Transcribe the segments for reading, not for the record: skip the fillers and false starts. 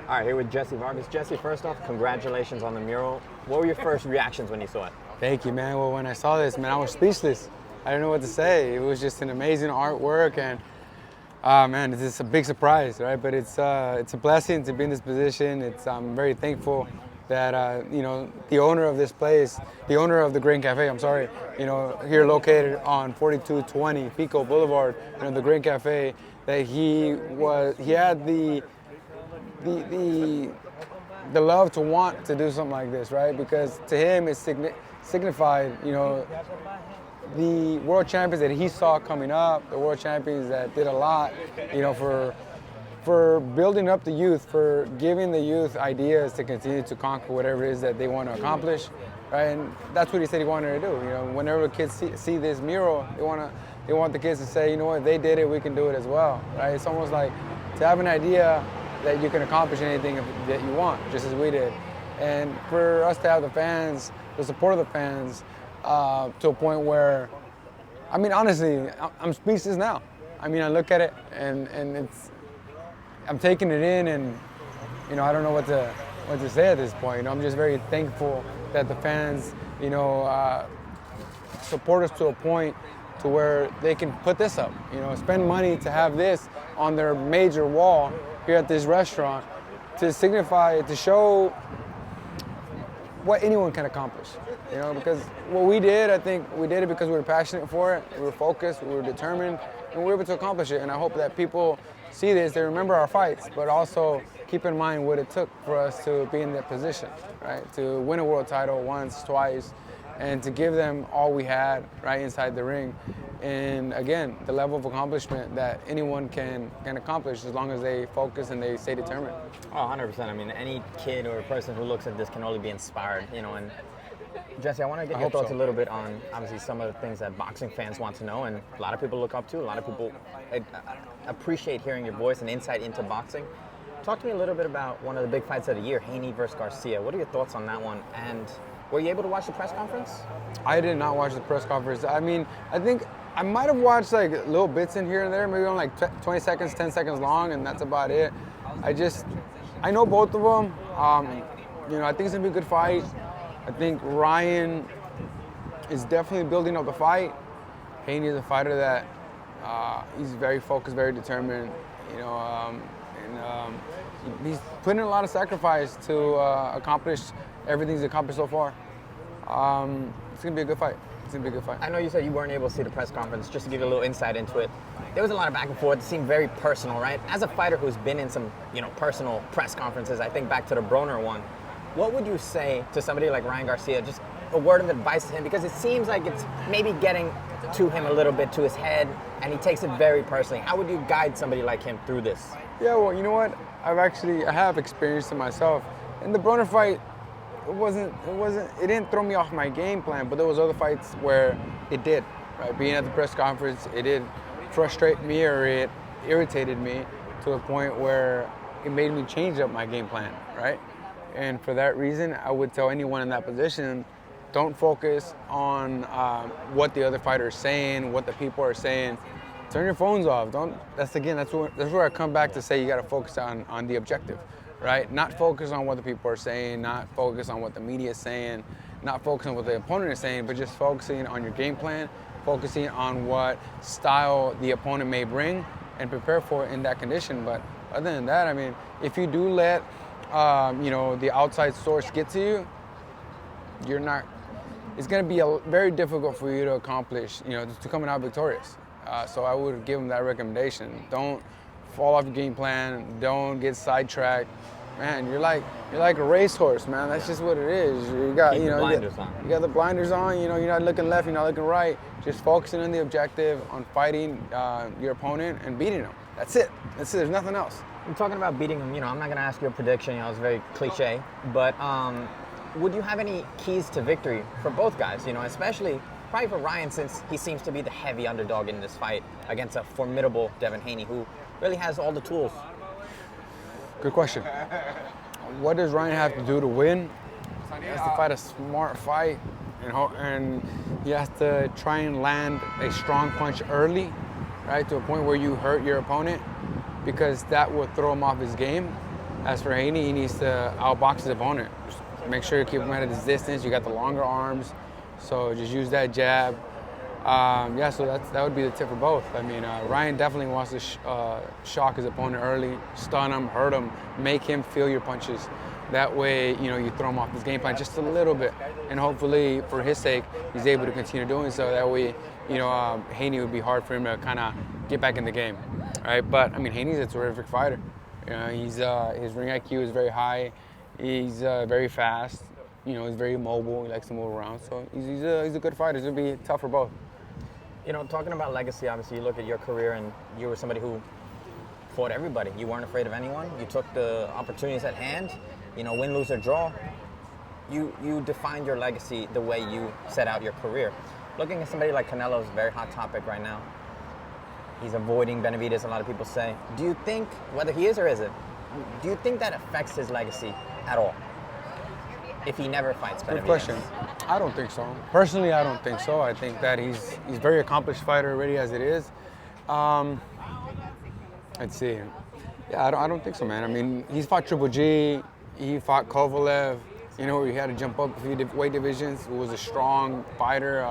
All right, here with Jessie Vargas. Jessie, first off, congratulations on the mural. What were your first reactions when you saw it? Thank you, man. Well, when I saw this, man, I was speechless. I didn't know what to say. It was just an amazing artwork, and man, it's just a big surprise, right? But it's a blessing to be in this position. I'm very thankful that the owner of this place, the owner of the Grain Cafe, here located on 4220 Pico Boulevard, the Grain Cafe, that he had the love to want to do something like this, right? Because to him, it signified, the world champions that he saw coming up, the world champions that did a lot, for building up the youth, for giving the youth ideas to continue to conquer whatever it is that they want to accomplish, right? And that's what he said he wanted to do. Whenever kids see this mural, they want the kids to say, you know what, they did it, we can do it as well, right? It's almost like to have an idea that you can accomplish anything that you want, just as we did. And for us to have the fans, the support of the fans, to a point where, honestly, I'm speechless now. I look at it and I'm taking it in, and I don't know what to say at this point. I'm just very thankful that the fans, support us to a point to where they can put this up. Spend money to have this on their major wall here at this restaurant to signify, to show what anyone can accomplish. Because what we did, I think we did it because we were passionate for it, we were focused, we were determined, and we were able to accomplish it. And I hope that people see this, they remember our fights, but also keep in mind what it took for us to be in that position, right? To win a world title once, twice, and to give them all we had right inside the ring. And again, the level of accomplishment that anyone can accomplish as long as they focus and they stay determined. Oh, 100%. Any kid or person who looks at this can only be inspired, And Jessie, I want to get your thoughts a little bit on, obviously, some of the things that boxing fans want to know, and a lot of people look up to. A lot of people appreciate hearing your voice and insight into boxing. Talk to me a little bit about one of the big fights of the year, Haney versus Garcia. What are your thoughts on that one? And were you able to watch the press conference? I did not watch the press conference. I think I might have watched little bits in here and there, maybe on 20 seconds, 10 seconds long, and that's about it. I know both of them. I think it's gonna be a good fight. I think Ryan is definitely building up the fight. Haney is a fighter that he's very focused, very determined, and he's putting in a lot of sacrifice to accomplish everything he's accomplished so far. It's gonna be a good fight. I know you said you weren't able to see the press conference. Just to give you a little insight into it, there was a lot of back and forth. It seemed very personal, right? As a fighter who's been in some, personal press conferences, I think back to the Broner one, what would you say to somebody like Ryan Garcia, just a word of advice to him? Because it seems like it's maybe getting to him a little bit, to his head, and he takes it very personally. How would you guide somebody like him through this? Yeah, well, you know what? I have experienced it myself. In the Broner fight, it didn't throw me off my game plan, but there was other fights where it did, right? Being at the press conference, it did frustrate me, or it irritated me to a point where it made me change up my game plan, right? And for that reason, I would tell anyone in that position, don't focus on what the other fighter is saying, what the people are saying. Turn your phones off. That's where I come back to say you got to focus on the objective, right? Not focus on what the people are saying, not focus on what the media is saying, not focus on what the opponent is saying, but just focusing on your game plan, focusing on what style the opponent may bring, and prepare for it in that condition. But other than that, if you do let the outside source get to you, it's going to be very difficult for you to accomplish, to come out victorious. So I would give them that recommendation. Don't fall off your game plan. Don't get sidetracked. Man, you're like a racehorse, man. That's just what it is. You got, the blinders on. You got the blinders on. You're not looking left. You're not looking right. Just focusing on the objective, on fighting your opponent and beating them. That's it. There's nothing else. I'm talking about beating him. I'm not going to ask you a prediction. It's very cliche. But would you have any keys to victory for both guys? Especially probably for Ryan, since he seems to be the heavy underdog in this fight against a formidable Devin Haney, who really has all the tools. Good question. What does Ryan have to do to win? He has to fight a smart fight, and he has to try and land a strong punch early, right, to a point where you hurt your opponent, because that will throw him off his game. As for Haney, he needs to outbox his opponent. Just make sure you keep him at his distance. You got the longer arms, so just use that jab. Yeah, so that would be the tip for both. I mean, Ryan definitely wants to shock his opponent early, stun him, hurt him, make him feel your punches. That way, you throw him off his game plan just a little bit, and hopefully, for his sake, he's able to continue doing so. That way, Haney would be hard for him to kind of get back in the game, right? But I mean, Haney's a terrific fighter. His ring IQ is very high. He's very fast. He's very mobile. He likes to move around. So he's a good fighter. It's gonna be tough for both. Talking about legacy, obviously, you look at your career and you were somebody who fought everybody. You weren't afraid of anyone. You took the opportunities at hand. Win, lose, or draw. You defined your legacy the way you set out your career. Looking at somebody like Canelo is a very hot topic right now. He's avoiding Benavidez, a lot of people say. Do you think, whether he is or isn't, do you think that affects his legacy at all? If he never fights Benavidez? Good question. I don't think so. Personally, I don't think so. I think that he's a very accomplished fighter already as it is. Let's see. Yeah, I don't think so, man. I mean, he's fought Triple G. He fought Kovalev. He had to jump up a few weight divisions. He was a strong fighter.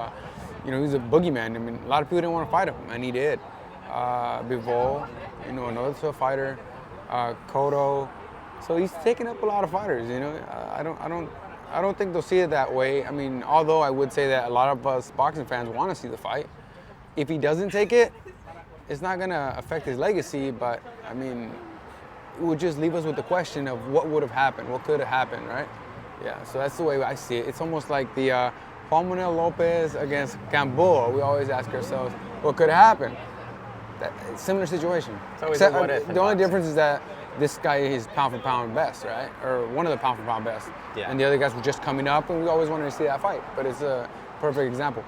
He was a boogeyman. I mean, a lot of people didn't want to fight him, and he did. Bivol, another tough fighter. Cotto. So he's taken up a lot of fighters. I don't think they'll see it that way. I mean, although I would say that a lot of us boxing fans want to see the fight. If he doesn't take it, it's not gonna affect his legacy. But I mean, it would just leave us with the question of what would have happened, what could have happened, right? Yeah. So that's the way I see it. It's almost like the Juan Manuel Lopez against Gamboa. We always ask ourselves, what could have happened? Similar situation. The only difference is that this guy is pound for pound best, right? Or one of the pound for pound best. Yeah. And the other guys were just coming up, and we always wanted to see that fight. But it's a perfect example.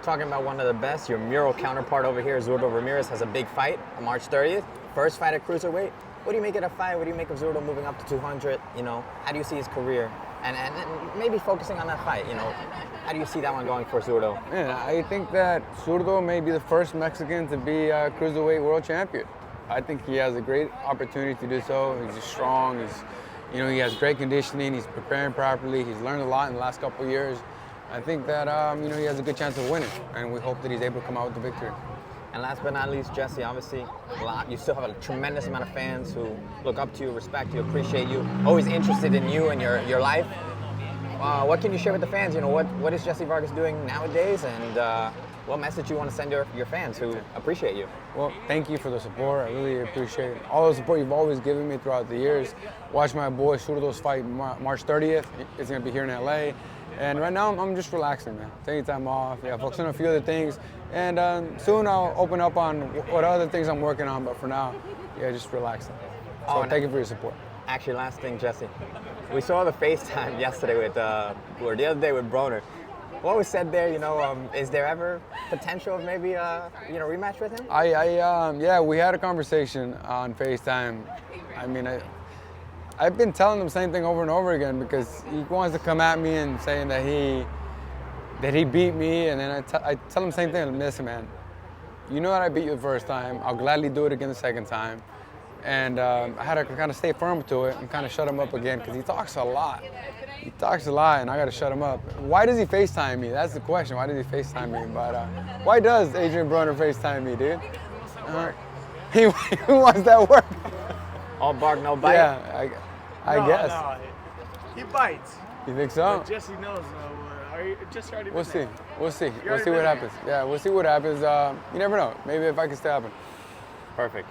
Talking about one of the best, your mural counterpart over here, Zurdo Ramirez, has a big fight on March 30th. First fight at cruiserweight. What do you make of that fight? What do you make of Zurdo moving up to 200? How do you see his career? And maybe focusing on that fight, how do you see that one going for Zurdo? Yeah, I think that Zurdo may be the first Mexican to be a cruiserweight world champion. I think he has a great opportunity to do so. He's strong. He has great conditioning. He's preparing properly. He's learned a lot in the last couple of years. I think that he has a good chance of winning, and we hope that he's able to come out with the victory. And last but not least, Jessie, obviously, you still have a tremendous amount of fans who look up to you, respect you, appreciate you, always interested in you and your life. What can you share with the fans? What is Jessie Vargas doing nowadays, and what message you want to send your fans who appreciate you? Well, thank you for the support. I really appreciate all the support you've always given me throughout the years. Watch my boy Zurdo's fight March 30th. It's going to be here in LA. And right now, I'm just relaxing, man. Taking time off, focusing on a few other things. And soon I'll open up on what other things I'm working on. But for now, just relaxing. So thank you for your support. Actually, last thing, Jessie. We saw the FaceTime yesterday or the other day with Broner. What was said there, is there ever potential of maybe a rematch with him? Yeah, we had a conversation on FaceTime. I mean, I've been telling him the same thing over and over again because he wants to come at me and saying that he beat me, and then I tell him the same thing. Listen, man, you know that I beat you the first time. I'll gladly do it again the second time. And I had to kind of stay firm to it and kind of shut him up again because he talks a lot. He talks a lot, and I got to shut him up. Why does he FaceTime me? That's the question. Why does he FaceTime me? But why does Adrian Broner FaceTime me, dude? He wants that work. All bark, no bite? Yeah, I guess. No, he bites. You think so? But Jessie knows. Just already We'll see. We'll see. You We'll see what happens. Yeah, we'll see what happens. You never know. Maybe if I can stay open. Perfect.